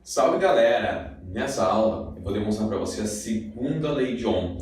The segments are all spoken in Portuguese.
Salve galera! Nessa aula eu vou demonstrar para você a segunda lei de Ohm.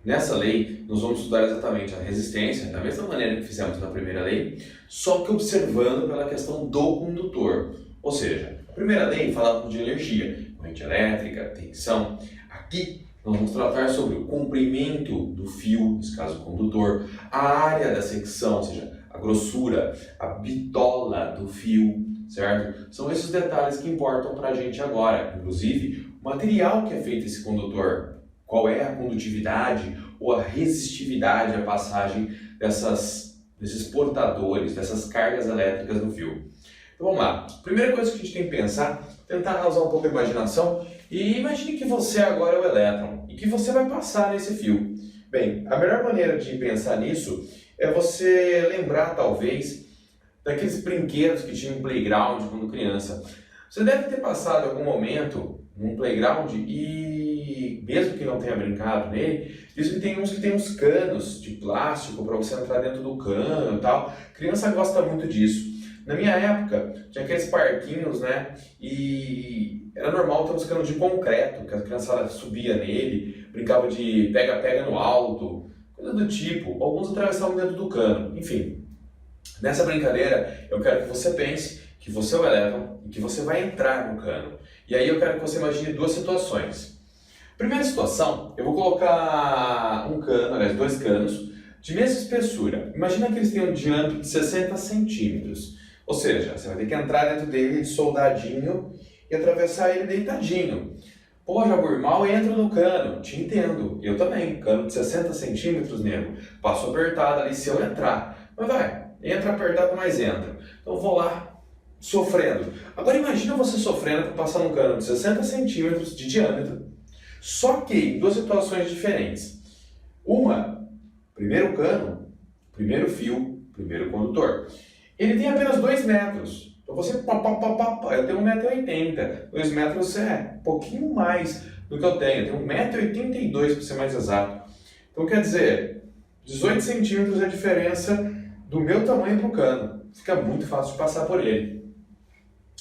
Nessa lei nós vamos estudar exatamente a resistência, da mesma maneira que fizemos na primeira lei, só que observando pela questão do condutor. Ou seja, a primeira lei falava de energia, corrente elétrica, tensão. Aqui nós vamos tratar sobre o comprimento do fio, nesse caso o condutor, a área da secção, ou seja, a grossura, a bitola do fio, certo? São esses detalhes que importam para a gente agora. Inclusive, o material que é feito esse condutor, qual é a condutividade ou a resistividade à passagem desses portadores, dessas cargas elétricas no fio. Então vamos lá. Primeira coisa que a gente tem que pensar, tentar usar um pouco a imaginação e imagine que você agora é o elétron e que você vai passar nesse fio. Bem, a melhor maneira de pensar nisso é você lembrar, talvez, daqueles brinquedos que tinha em playground quando criança. Você deve ter passado algum momento num playground e, mesmo que não tenha brincado nele, diz que tem uns canos de plástico para você entrar dentro do cano e tal. Criança gosta muito disso. Na minha época, tinha aqueles parquinhos, né? E era normal ter uns canos de concreto, que a criançada subia nele, brincava de pega-pega no alto, coisa do tipo. Alguns atravessavam dentro do cano, enfim. Nessa brincadeira, eu quero que você pense que você é o elétron e que você vai entrar no cano. E aí eu quero que você imagine duas situações. Primeira situação, eu vou colocar um cano, aliás, dois canos, de mesma espessura. Imagina que eles têm um diâmetro de 60 centímetros. Ou seja, você vai ter que entrar dentro dele soldadinho e atravessar ele deitadinho. Pô, Jabur, mal entro no cano. Te entendo. Eu também. Cano de 60 centímetros, nego. Passo apertado ali se eu entrar. Mas vai. Entra apertado, mas entra. Então eu vou lá, sofrendo. Agora imagina você sofrendo por passar num cano de 60 centímetros de diâmetro. Só que em duas situações diferentes. Uma, primeiro cano, primeiro fio, primeiro condutor. Ele tem apenas 2 metros. Então você, eu tenho 1,80 m. 2 metros é um pouquinho mais do que eu tenho. Eu tenho 1,82 m para ser mais exato. Então quer dizer, 18 centímetros é a diferença do meu tamanho para o cano. Fica muito fácil de passar por ele.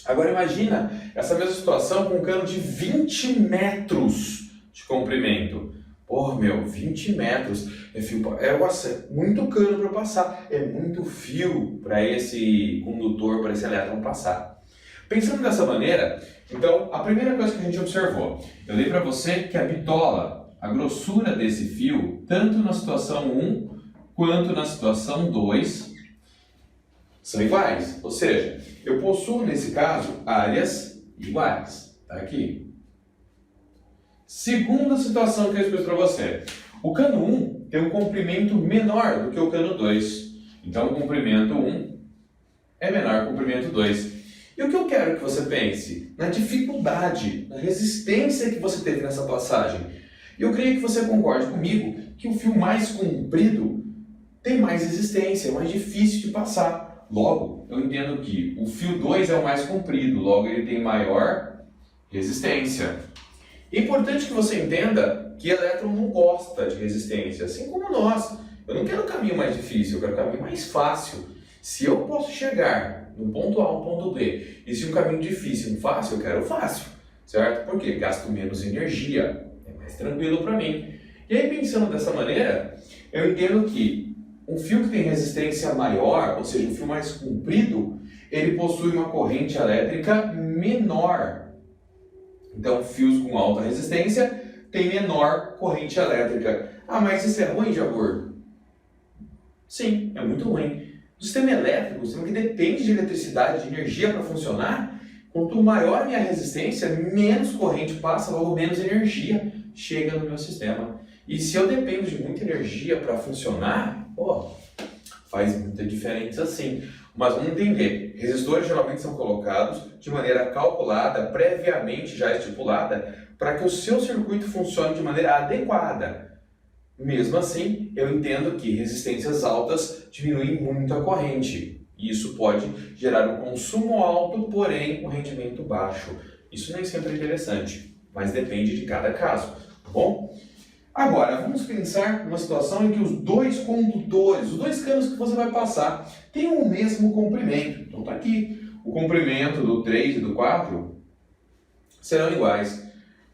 Agora imagina essa mesma situação com um cano de 20 metros de comprimento. Porra, meu, 20 metros. É muito cano para passar. É muito fio para esse condutor, para esse elétron passar. Pensando dessa maneira, então, a primeira coisa que a gente observou, eu dei para você que a bitola, a grossura desse fio, tanto na situação 1 quanto na situação 2, são iguais. Ou seja, eu possuo, nesse caso, áreas iguais. Tá aqui. Segunda situação que eu explico para você. O cano 1 tem um comprimento menor do que o cano 2. Então, o comprimento 1 é menor que o comprimento 2. E o que eu quero que você pense? Na dificuldade, na resistência que você teve nessa passagem. E eu creio que você concorde comigo que o fio mais comprido tem mais resistência, é mais difícil de passar. Logo, eu entendo que o fio 2 é o mais comprido, logo ele tem maior resistência. É importante que você entenda que elétron não gosta de resistência, assim como nós. Eu não quero o caminho mais difícil, eu quero o caminho mais fácil. Se eu posso chegar no ponto A, no ponto B, e se um caminho difícil e fácil, eu quero o fácil, certo? Porque gasto menos energia, é mais tranquilo para mim. E aí, pensando dessa maneira, eu entendo que um fio que tem resistência maior, ou seja, um fio mais comprido, ele possui uma corrente elétrica menor. Então, fios com alta resistência têm menor corrente elétrica. Ah, mas isso é ruim, Jabur? Sim, é muito ruim. O sistema elétrico, o sistema que depende de eletricidade, de energia para funcionar, quanto maior a minha resistência, menos corrente passa, logo menos energia chega no meu sistema. E se eu dependo de muita energia para funcionar, faz muita diferença sim. Mas vamos entender, resistores geralmente são colocados de maneira calculada, previamente já estipulada, para que o seu circuito funcione de maneira adequada. Mesmo assim, eu entendo que resistências altas diminuem muito a corrente. E isso pode gerar um consumo alto, porém um rendimento baixo. Isso nem sempre é interessante, mas depende de cada caso, tá bom? Agora, vamos pensar numa situação em que os dois condutores, os dois canos que você vai passar, têm o mesmo comprimento. Então está aqui, o comprimento do 3 e do 4 serão iguais.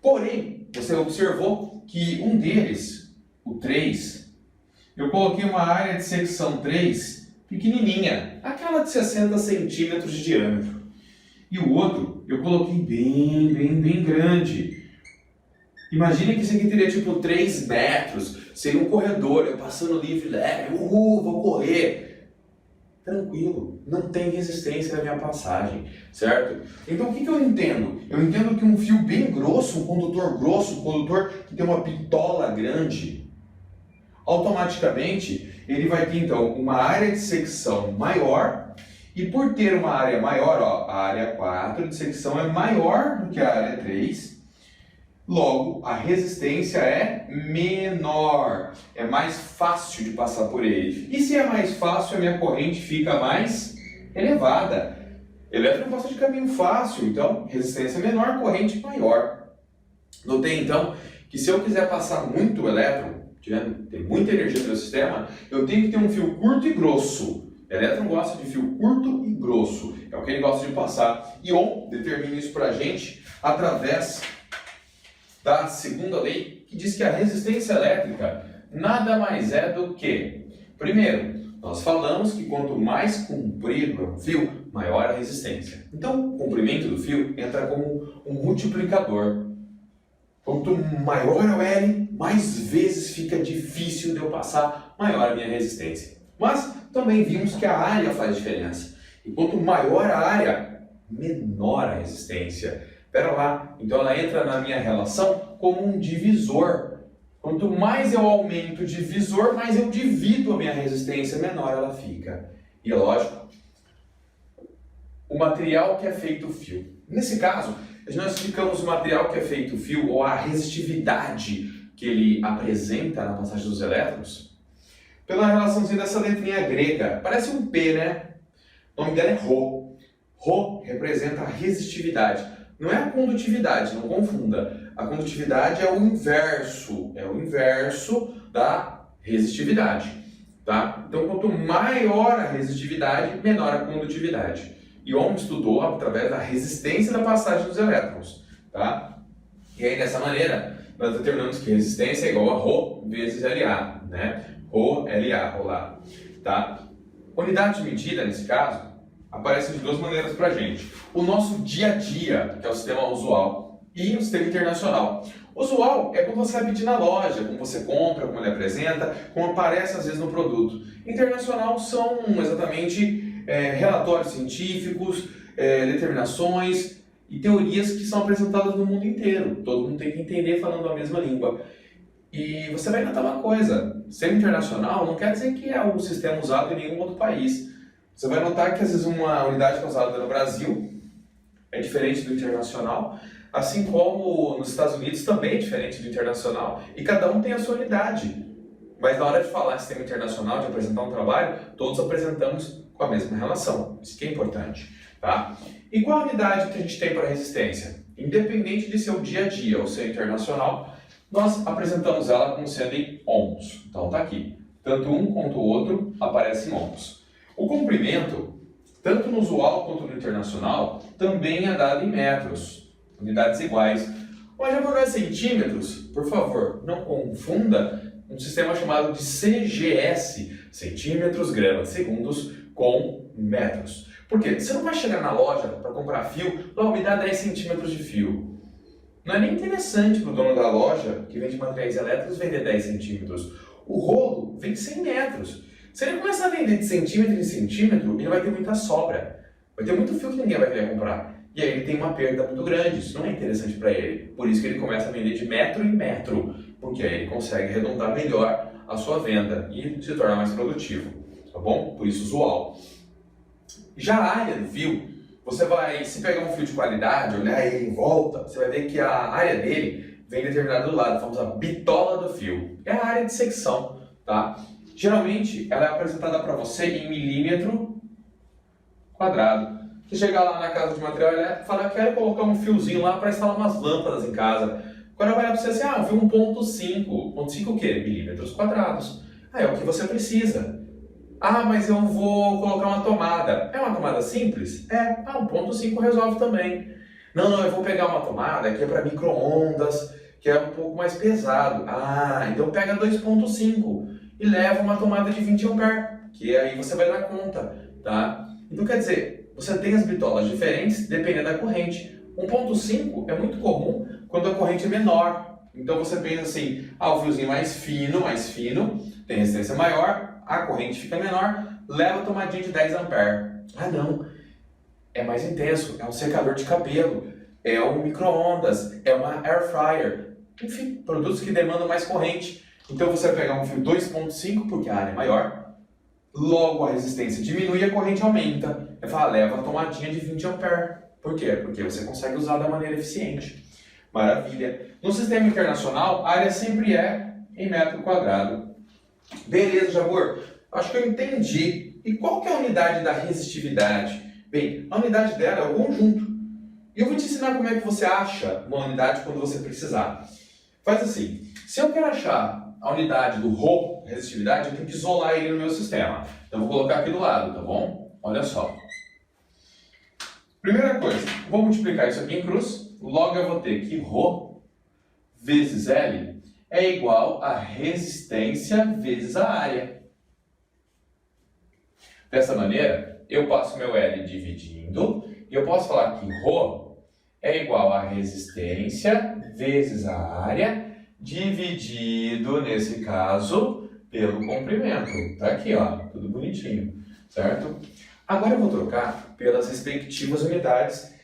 Porém, você observou que um deles, o 3, eu coloquei uma área de secção 3 pequenininha, aquela de 60 centímetros de diâmetro. E o outro eu coloquei bem grande. Imagine que isso aqui teria tipo 3 metros, seria um corredor, eu passando livre, leve, vou correr. Tranquilo, não tem resistência na minha passagem, certo? Então o que eu entendo? Eu entendo que um fio bem grosso, um condutor que tem uma bitola grande, automaticamente ele vai ter então uma área de secção maior, e por ter uma área maior, a área 4 de secção é maior do que a área 3, logo, a resistência é menor, é mais fácil de passar por ele. E se é mais fácil, a minha corrente fica mais elevada. Elétron passa de caminho fácil, então resistência menor, corrente maior. Notei então que se eu quiser passar muito elétron, tem muita energia no sistema, eu tenho que ter um fio curto e grosso. Elétron gosta de fio curto e grosso, é o que ele gosta de passar. E Ohm determina isso para a gente através da segunda lei, que diz que a resistência elétrica nada mais é do que, primeiro, nós falamos que quanto mais comprido é o fio, maior a resistência. Então, o comprimento do fio entra como um multiplicador. Quanto maior é o L, mais vezes fica difícil de eu passar, maior a minha resistência. Mas também vimos que a área faz diferença. E quanto maior a área, menor a resistência. Pera lá, então ela entra na minha relação como um divisor. Quanto mais eu aumento o divisor, mais eu divido a minha resistência, menor ela fica. E é lógico, o material que é feito o fio. Nesse caso, nós explicamos o material que é feito o fio, ou a resistividade que ele apresenta na passagem dos elétrons, pela relaçãozinha dessa letrinha grega. Parece um P, né? O nome dela é Rho. Rho representa a resistividade. Não é a condutividade, não confunda. A condutividade é o inverso da resistividade, tá? Então, quanto maior a resistividade, menor a condutividade. E Ohm estudou através da resistência da passagem dos elétrons, tá? E aí, dessa maneira, nós determinamos que resistência é igual a Rho vezes LA, né? Rho, LA, rolar, tá? Unidade de medida, nesse caso, aparece de duas maneiras para a gente. O nosso dia a dia, que é o sistema usual, e o sistema internacional. Usual é quando você vai pedir na loja, como você compra, como ele apresenta, como aparece às vezes no produto. Internacional são exatamente relatórios científicos, determinações e teorias que são apresentadas no mundo inteiro. Todo mundo tem que entender falando a mesma língua. E você vai notar uma coisa, sistema internacional não quer dizer que é o sistema usado em nenhum outro país. Você vai notar que às vezes uma unidade que é usada no Brasil é diferente do internacional, assim como nos Estados Unidos também é diferente do internacional, e cada um tem a sua unidade. Mas na hora de falar de sistema internacional, de apresentar um trabalho, todos apresentamos com a mesma relação. Isso que é importante, tá? E qual a unidade que a gente tem para resistência? Independente de seu dia a dia ou ser internacional, nós apresentamos ela como sendo em ohms. Então tá aqui. Tanto um quanto o outro aparecem em ohms. O comprimento, tanto no usual quanto no internacional, também é dado em metros, unidades iguais. Mas já por não é centímetros, por favor, não confunda um sistema chamado de CGS, centímetros, gramas, segundos, com metros. Por quê? Você não vai chegar na loja para comprar fio, lá me dá 10 centímetros de fio. Não é nem interessante para o dono da loja, que vende materiais elétricos, vender 10 centímetros. O rolo vem de 100 metros. Se ele começar a vender de centímetro em centímetro, ele vai ter muita sobra. Vai ter muito fio que ninguém vai querer comprar. E aí ele tem uma perda muito grande. Isso não é interessante para ele. Por isso que ele começa a vender de metro em metro. Porque aí ele consegue arredondar melhor a sua venda e se tornar mais produtivo. Tá bom? Por isso, usual. Já a área do fio, você vai, se pegar um fio de qualidade, olhar ele em volta, você vai ver que a área dele vem determinada do lado. Vamos a bitola do fio. É a área de secção, tá? Geralmente, ela é apresentada para você em milímetro quadrado. Você chegar lá na casa de material elétrico e falar, quero colocar um fiozinho lá para instalar umas lâmpadas em casa. Agora vai lá para você assim, um fio 1.5. 1.5 o quê? Milímetros quadrados. É o que você precisa. Mas eu vou colocar uma tomada. É uma tomada simples? 1.5 resolve também. Não, eu vou pegar uma tomada que é para micro-ondas, que é um pouco mais pesado. Ah, então pega 2.5 e leva uma tomada de 20 A, que aí você vai dar conta, tá? Então quer dizer, você tem as bitolas diferentes dependendo da corrente. 1.5 é muito comum quando a corrente é menor. Então você pensa assim, o fiozinho mais fino, tem resistência maior, a corrente fica menor, leva a tomadinha de 10 A. Ah não, é mais intenso, é um secador de cabelo, é um micro-ondas, é uma air fryer, enfim, produtos que demandam mais corrente. Então você vai pegar um fio 2.5 porque a área é maior, logo a resistência diminui e a corrente aumenta. Eu falo, leva a tomadinha de 20 A. Por quê? Porque você consegue usar da maneira eficiente. Maravilha. No sistema internacional, a área sempre é em metro quadrado. Beleza, Jabor? Acho que eu entendi. E qual que é a unidade da resistividade? Bem, a unidade dela é o conjunto. E eu vou te ensinar como é que você acha uma unidade quando você precisar. Faz assim, se eu quero achar a unidade do Rho, resistividade, eu tenho que isolar ele no meu sistema. Então eu vou colocar aqui do lado, tá bom? Olha só. Primeira coisa, vou multiplicar isso aqui em cruz, logo eu vou ter que Rho vezes L é igual a resistência vezes a área. Dessa maneira, eu passo meu L dividindo e eu posso falar que Rho é igual a resistência vezes a área dividido, nesse caso, pelo comprimento. Tá aqui, ó, tudo bonitinho, certo? Agora eu vou trocar pelas respectivas unidades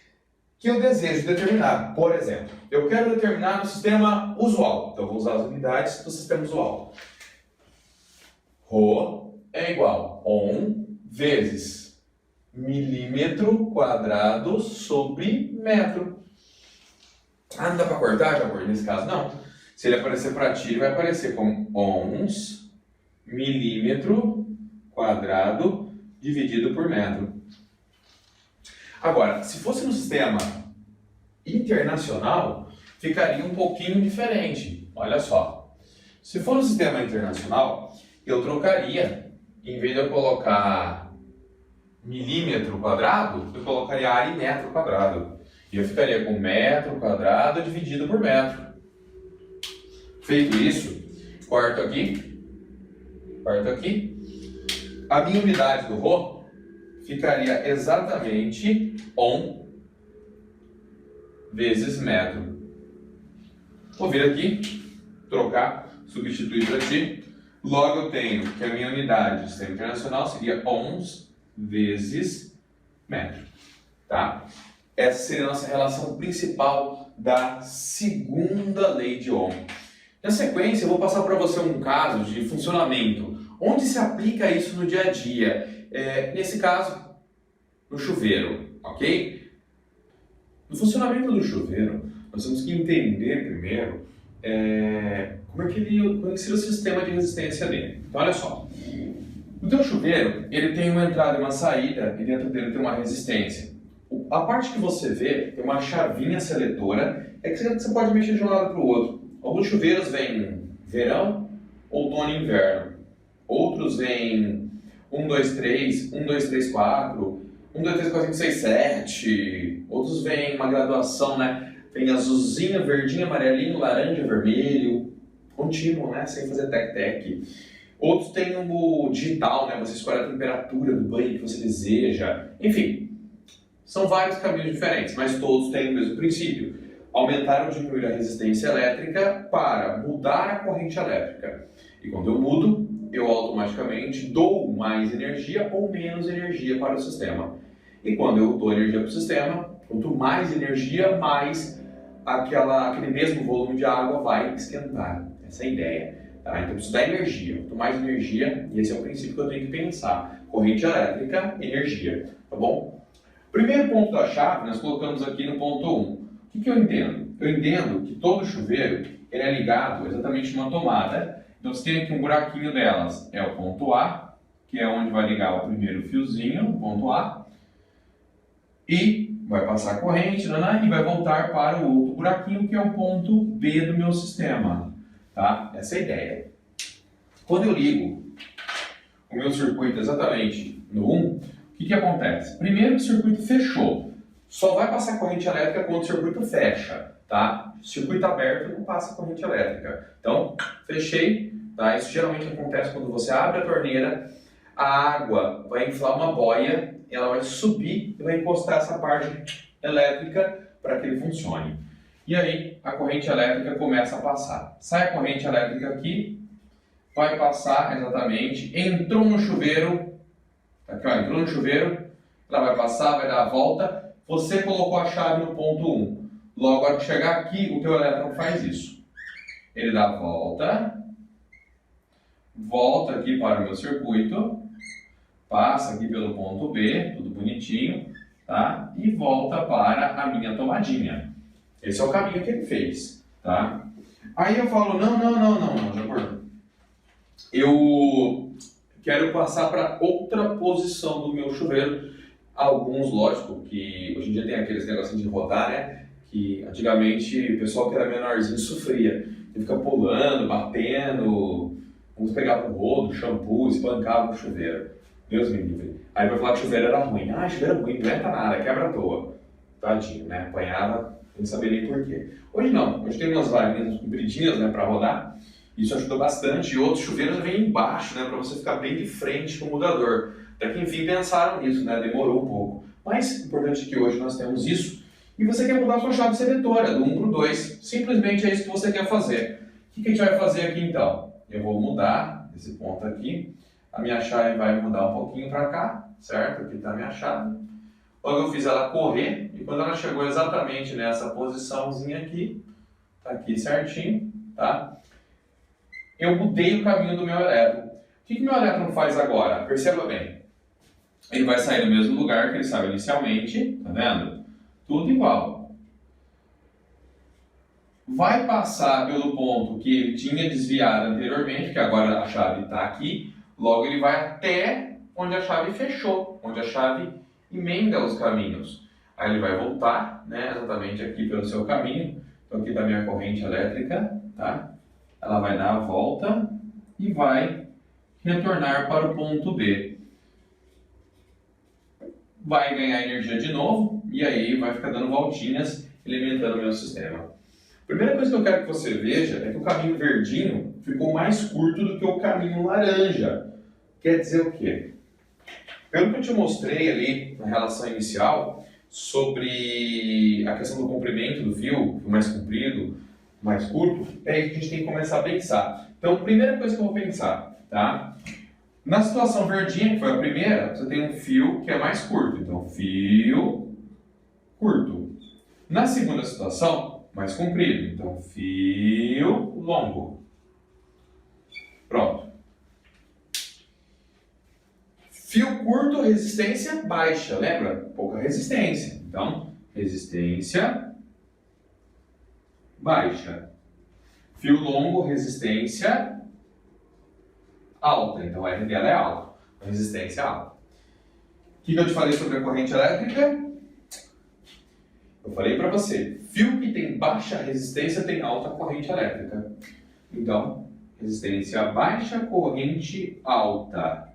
que eu desejo determinar. Por exemplo, eu quero determinar no sistema usual. Então eu vou usar as unidades do sistema usual. Rho é igual a Ohm vezes milímetro quadrado sobre metro. Ah, não dá para cortar, Jabor, nesse caso? Não. Se ele aparecer para ti, ele vai aparecer como ohms milímetro quadrado dividido por metro. Agora, se fosse no sistema internacional, ficaria um pouquinho diferente. Olha só. Se for no sistema internacional, eu trocaria, em vez de eu colocar milímetro quadrado, eu colocaria área em metro quadrado. E eu ficaria com metro quadrado dividido por metro. Feito isso, corto aqui. A minha unidade do Rho ficaria exatamente Ohm vezes metro. Vou vir aqui, trocar, substituir por aqui. Logo eu tenho que a minha unidade do sistema internacional seria ohms vezes metro. Tá? Essa seria a nossa relação principal da segunda lei de Ohm. Na sequência, eu vou passar para você um caso de funcionamento, onde se aplica isso no dia a dia. Nesse caso, no chuveiro, ok? No funcionamento do chuveiro, nós temos que entender primeiro como é que seria o sistema de resistência dele. Então, olha só. O teu chuveiro, ele tem uma entrada e uma saída, e dentro dele tem uma resistência. A parte que você vê tem uma chavinha seletora, que você pode mexer de um lado para o outro. Alguns chuveiros vêm verão, outono e inverno. Outros vêm 1, 2, 3, 1, 2, 3, 4, 1, 2, 3, 4, 5, 6, 7. Outros vêm uma graduação, né? Vem azulzinho, verdinho, amarelinho, laranja, vermelho. Contínuo, né? Sem fazer tec-tec. Outros têm o digital, né? Você escolhe a temperatura do banho que você deseja. Enfim, são vários caminhos diferentes, mas todos têm o mesmo princípio. Aumentar ou diminuir a resistência elétrica para mudar a corrente elétrica. E quando eu mudo, eu automaticamente dou mais energia ou menos energia para o sistema. E quando eu dou energia para o sistema, quanto mais energia, mais aquele mesmo volume de água vai esquentar. Essa é a ideia. Tá? Então eu preciso dar energia. Quanto mais energia, e esse é o princípio que eu tenho que pensar. Corrente elétrica, energia. Tá bom? Primeiro ponto da chave, nós colocamos aqui no ponto 1. O que eu entendo? Eu entendo que todo chuveiro ele é ligado exatamente numa tomada. Então você tem aqui um buraquinho delas. É o ponto A, que é onde vai ligar o primeiro fiozinho, o ponto A. E vai passar a corrente, e vai voltar para o outro buraquinho, que é o ponto B do meu sistema. Tá? Essa é a ideia. Quando eu ligo o meu circuito exatamente no 1, o que acontece? Primeiro que o circuito fechou. Só vai passar corrente elétrica quando o circuito fecha, tá? Circuito aberto não passa corrente elétrica. Então, fechei, tá? Isso geralmente acontece quando você abre a torneira, a água vai inflar uma boia, ela vai subir e vai encostar essa parte elétrica para que ele funcione. E aí, a corrente elétrica começa a passar. Sai a corrente elétrica aqui, vai passar exatamente, entrou no chuveiro, aqui ó, entrou no chuveiro, ela vai passar, vai dar a volta, você colocou a chave no ponto 1. Logo, ao chegar aqui, o teu elétron faz isso. Ele dá a volta, volta aqui para o meu circuito, passa aqui pelo ponto B, tudo bonitinho, tá? E volta para a minha tomadinha. Esse é o caminho que ele fez, tá? Aí eu falo, não, Japur. Eu quero passar para outra posição do meu chuveiro. Alguns, lógico, que hoje em dia tem aqueles negocinhos de rodar, né? Que antigamente o pessoal que era menorzinho sofria. Ele fica pulando, batendo, uns pegavam o rodo, shampoo, espancavam o chuveiro. Deus me livre. Aí vai falar que o chuveiro era ruim. Ah, chuveiro é ruim, não entra nada, quebra à toa. Tadinho, né? Apanhava, não sabia nem porquê. Hoje não, hoje tem umas varinhas compridinhas, né, para rodar. Isso ajuda bastante. E outros chuveiros vêm embaixo, né, para você ficar bem de frente com o mudador. Até que enfim pensaram nisso, né? Demorou um pouco. Mas o importante é que hoje nós temos isso. E você quer mudar a sua chave seletora do 1 para o 2. Simplesmente é isso que você quer fazer. O que a gente vai fazer aqui então? Eu vou mudar esse ponto aqui. A minha chave vai mudar um pouquinho para cá, certo? Aqui está a minha chave. Logo eu fiz ela correr e quando ela chegou exatamente nessa posiçãozinha aqui, tá aqui certinho, tá? Eu mudei o caminho do meu elétron. O que meu elétron faz agora? Perceba bem. Ele vai sair do mesmo lugar que ele estava inicialmente, tá vendo? Tudo igual. Vai passar pelo ponto que ele tinha desviado anteriormente, que agora a chave está aqui. Logo ele vai até onde a chave fechou, onde a chave emenda os caminhos. Aí ele vai voltar, né, exatamente aqui pelo seu caminho. Então aqui está a minha corrente elétrica, tá? Ela vai dar a volta e vai retornar para o ponto B. Vai ganhar energia de novo e aí vai ficar dando voltinhas, alimentando o meu sistema. A primeira coisa que eu quero que você veja é que o caminho verdinho ficou mais curto do que o caminho laranja. Quer dizer o quê? Pelo que eu te mostrei ali na relação inicial sobre a questão do comprimento do fio, mais comprido, mais curto, é aí que a gente tem que começar a pensar. Então, primeira coisa que eu vou pensar, tá? Na situação verdinha, que foi a primeira, você tem um fio que é mais curto. Então, fio curto. Na segunda situação, mais comprido. Então, fio longo. Pronto. Fio curto, resistência baixa. Lembra? Pouca resistência. Então, resistência baixa. Fio longo, resistência alta, então a R dela é alta, a resistência é alta. O que eu te falei sobre a corrente elétrica? Eu falei para você, fio que tem baixa resistência tem alta corrente elétrica. Então, resistência baixa, corrente alta.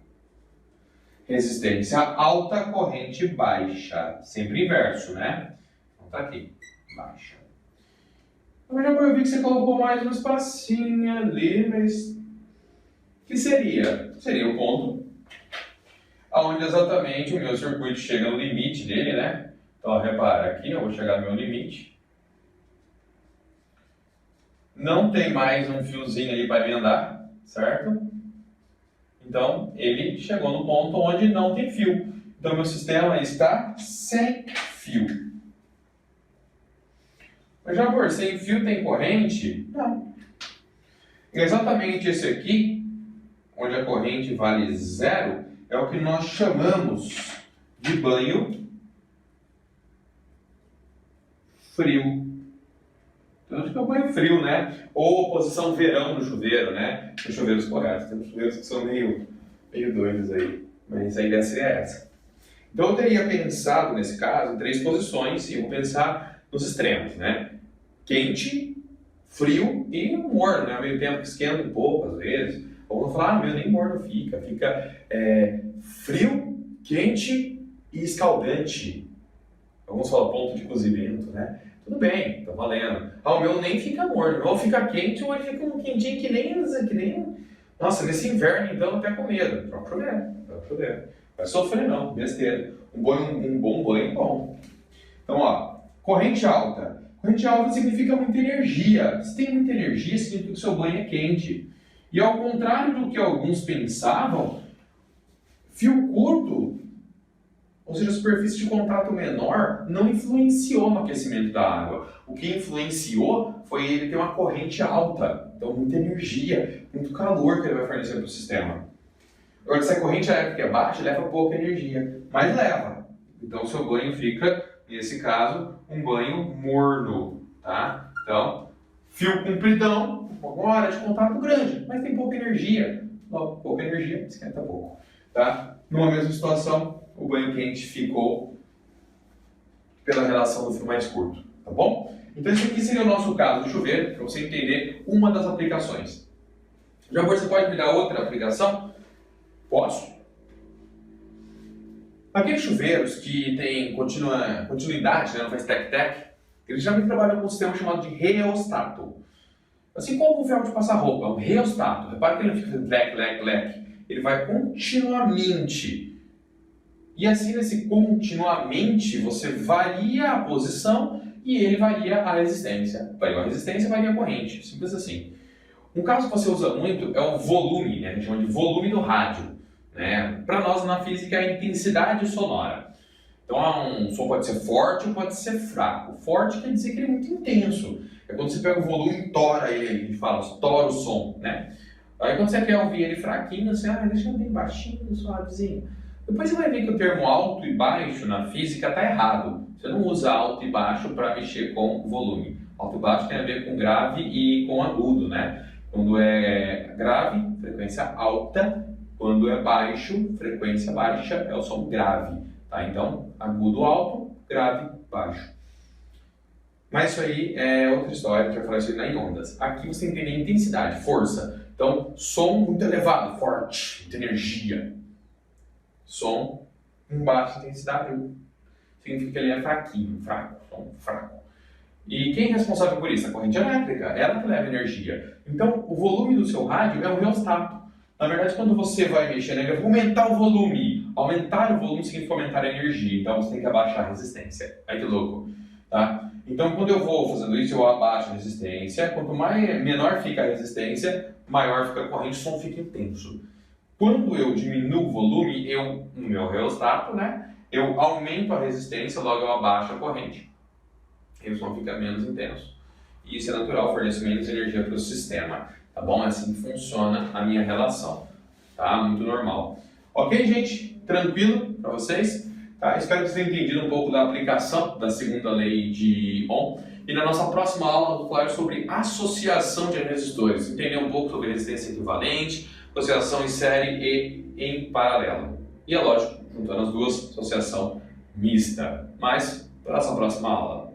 Resistência alta, corrente baixa. Sempre inverso, né? Então tá aqui, baixa. Eu vi que você colocou mais um espacinho ali, mas... O que seria? Seria o ponto onde exatamente o meu circuito chega no limite dele, né? Então, repara, aqui eu vou chegar no meu limite. Não tem mais um fiozinho ali para emendar, certo? Então, ele chegou no ponto onde não tem fio. Então, meu sistema está sem fio. Mas já por sem fio tem corrente? Não. Exatamente esse aqui, onde a corrente vale 0, é o que nós chamamos de banho frio. Então, acho que é o banho frio, né? Ou posição verão do chuveiro, né? Os chuveiros corretos. Tem chuveiros que são meio doidos aí, mas a ideia seria essa. Então, eu teria pensado, nesse caso, em 3 posições, e eu vou pensar nos extremos, né? Quente, frio e morno, né? Ao mesmo tempo que esquenta um pouco, às vezes. Ou vão falar, meu, nem morno fica. Fica frio, quente e escaldante. Alguns falam ponto de cozimento, né? Tudo bem, tá valendo. Ah, o meu nem fica morno, o meu fica quente ou ele fica um quentinho que nem... Nossa, nesse inverno então até com medo. Não vai chover. Vai sofrer não, besteira. Um bom banho é bom. Então, ó, corrente alta. Corrente alta significa muita energia. Se tem muita energia, significa que o seu banho é quente. E ao contrário do que alguns pensavam, fio curto, ou seja, superfície de contato menor, não influenciou no aquecimento da água. O que influenciou foi ele ter uma corrente alta. Então, muita energia, muito calor que ele vai fornecer para o sistema. Agora, se a corrente elétrica é baixa, leva pouca energia, mas leva. Então, o seu banho fica, nesse caso, um banho morno, tá? Então, fio compridão, uma área de contato grande, mas tem pouca energia. Logo, pouca energia, esquenta pouco, tá? Numa mesma situação, o banho quente ficou pela relação do fio mais curto, tá bom? Então, esse aqui seria o nosso caso do chuveiro, para você entender uma das aplicações. Já você pode me dar outra aplicação? Posso. Aqueles chuveiros que têm continuidade, né, não faz tec-tec, eles geralmente trabalham com um sistema chamado de reostato. Assim como o ferro de passar roupa, um reostato. Repara que ele não fica lec. Ele vai continuamente. E assim, nesse continuamente, você varia a posição e ele varia a resistência. Varia a resistência, varia a corrente. Simples assim. Um caso que você usa muito é o volume, né? A gente chama de volume do rádio. Né? Para nós, na física, é a intensidade sonora. Então, um som pode ser forte ou pode ser fraco. Forte quer dizer que ele é muito intenso. É quando você pega o volume e tora ele, a gente fala, tora o som, né? Aí quando você quer ouvir ele fraquinho, você deixa ele bem baixinho, suavezinho. Depois você vai ver que o termo alto e baixo na física está errado. Você não usa alto e baixo para mexer com volume. Alto e baixo tem a ver com grave e com agudo, né? Quando é grave, frequência alta. Quando é baixo, frequência baixa, é o som grave. Tá? Então, agudo alto, grave baixo. Mas isso aí é outra história, a gente vai falar isso aí em ondas. Aqui você tem que entender intensidade, força. Então, som muito elevado, forte, muita energia. Som em baixa intensidade significa que ele é fraquinho, som fraco. E quem é responsável por isso? A corrente elétrica, ela que leva energia. Então, o volume do seu rádio é um reostato. Na verdade, quando você vai mexer nele, vai aumentar o volume. Aumentar o volume significa aumentar a energia. Então, você tem que abaixar a resistência. Aí que louco, tá? Então, quando eu vou fazendo isso, eu abaixo a resistência. Quanto menor fica a resistência, maior fica a corrente, o som fica intenso. Quando eu diminuo o volume, no meu reostato, né, eu aumento a resistência, logo eu abaixo a corrente. E o som fica menos intenso. E isso é natural, fornece menos energia para o sistema. Tá bom? É assim que funciona a minha relação. Tá? Muito normal. Ok, gente? Tranquilo para vocês? Tá? Espero que vocês tenham entendido um pouco da aplicação da segunda lei de Ohm. E na nossa próxima aula, eu vou falar sobre associação de resistores. Entender um pouco sobre resistência equivalente, associação em série e em paralelo. E é lógico, juntando as duas, associação mista. Mas, para essa próxima aula.